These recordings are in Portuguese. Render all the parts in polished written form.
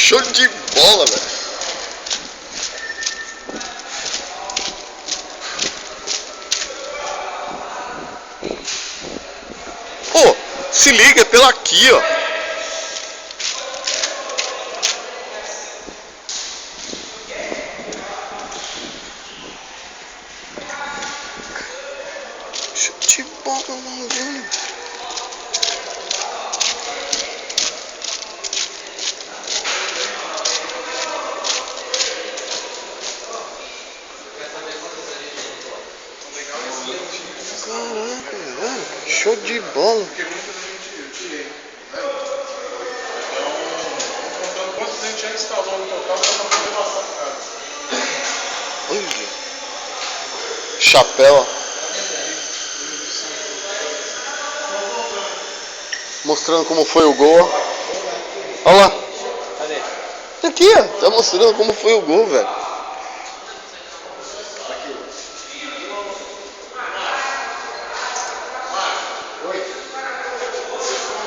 Show de bola, velho. Pô, se liga, é pela aqui, ó. Show de bola, mano. Caraca, velho. Show de bola. Olha. Chapéu. Mostrando como foi o gol. Olha lá. Cadê? Aqui, ó. Tá mostrando como foi o gol, velho.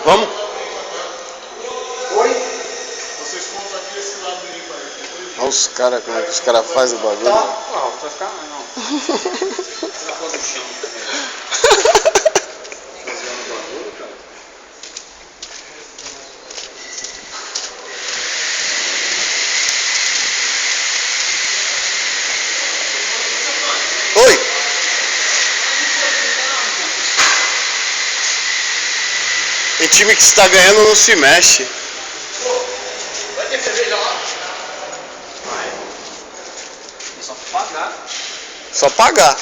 Vamos? Oi? Vocês contam aqui esse lado aí, pai. Olha os caras, como é que os caras fazem o bagulho. Tá. Não, vai ficar não. Tá fora do chão. Fazendo bagulho, cara. Oi! Tem time que está ganhando não se mexe. Vai ter cerveja lá? Vai. É só pagar. Só pagar.